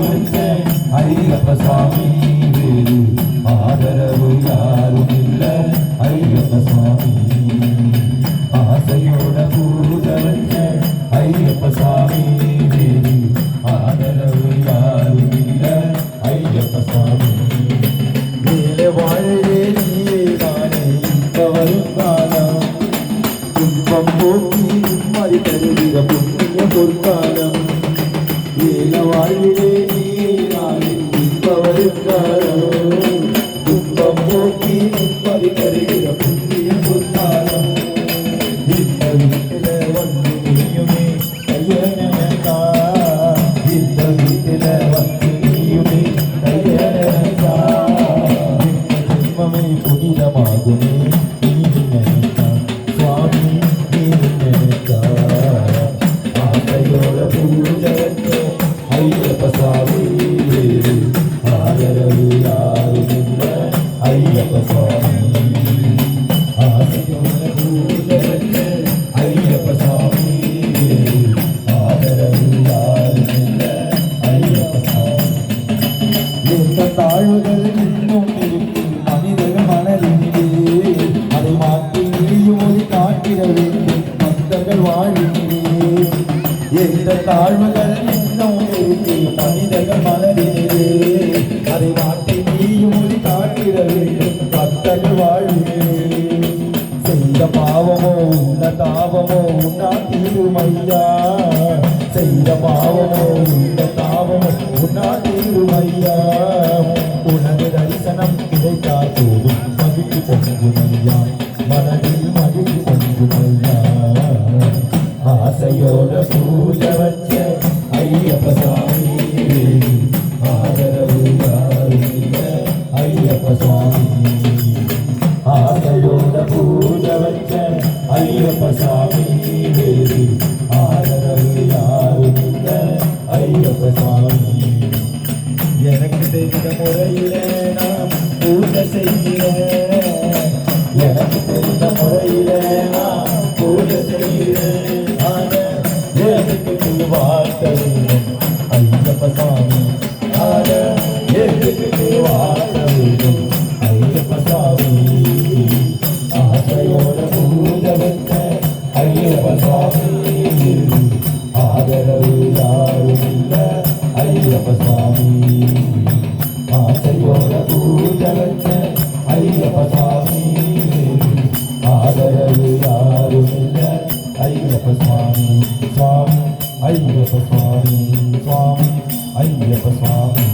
வச்ச ஐயப்ப சுவாமி வேறு ஆதரவு யாரும் இல்ல ஐயப்ப சுவாமி ஆசையோட பூஜை வச்ச ஐயப்ப சுவாமி வேறு ஆதரவு யாரும் இல்ல ஐயப்ப சுவாமி வேலை வாழ்வே நீயே தானே இப்ப வரும் காலம் துன்பம் போக்கி நிம்மதி தருகிற புண்ணிய பொற்காலம் வேலை வாழ்விலே நீயே தானே இப்ப வரும் காலம் துன்பம் போக்கி நிம்மதி தருகிற புண்ணிய பொற்காலம் இந்த வீட்டில வந்து நீயுமே கையனக்கா இந்த வீட்டில வந்து நீயுமே கையனக்கா ஜென்மமே புனிதமாகுமே நீ நினைத்தா சுவாமி நீ நினைத்தா ஆசையோட பூஜை வச்ச ஐயப்ப சுவாமி ஆதரவு யாரும் இல்லை ஐயப்ப சுவாமி ஆசையோட பூஜை வச்ச ஐயப்ப சுவாமி ஆதரவு யாரும் இல்லை ஐயப்ப சுவாமி எந்த தாழ்வுகள் இன்னும் இருக்கும் மனிதர்கள் மனதிலே அதை மாற்றி நீயும் காட்டிட வேண்டும் பக்தர்கள் வாழ்விலே எந்த தாழ்வுகள் இன்னும் இருக்கும் மனிதர்கள் மனதிலே அதை மாற்றி நீயும் காட்டிட வேண்டும் பக்தர்கள் வாழ்விலே செய்த பாவமோ உன்ன தாபமோ உன்னா தீருமையா செய்த பாவமோ உன்ன தாபமோ உன்னா தீருமையா உனது தரிசனம் கிடைத்தால் போதும் மகிழ்ச்சி பொங்குமையா மனதில் மகிழ்ச்சி பொங்குமையா ஆசையோட பூஜை வச்ச ஐயப்ப சுவாமி ஆதரவு யாரும் இல்லை ஐயப்ப சுவாமி ஆசையோட பூஜை வச்ச ஐயப்ப சுவாமி வேறு ஆதரவு யாரும் இல்லை ஐயப்ப சுவாமி எனக்கு தெரிந்த முறையில நான் பூஜை செய்கிறேன் எனக்கு தெரிந்த முறையில நான் பூஜை செய்கிறேன் எனக்கு வார்த்தை ஐயப்ப சுவாமி எனக்கு வார்த்தை ஐயப்ப சுவாமி ஆசையோட பூஜை வச்ச ஐயப்ப சுவாமி ஆதரவு யாரும் இல்லை ஐயப்ப சுவாமி ஆசையோட பூஜை வச்ச ஐயப்ப சுவாமி ஆதரவு யாரும் இல்லை ஐயப்ப சுவாமி சுவாமி ஐயப்ப சுவாமி சுவாமி ஐயப்ப சுவாமி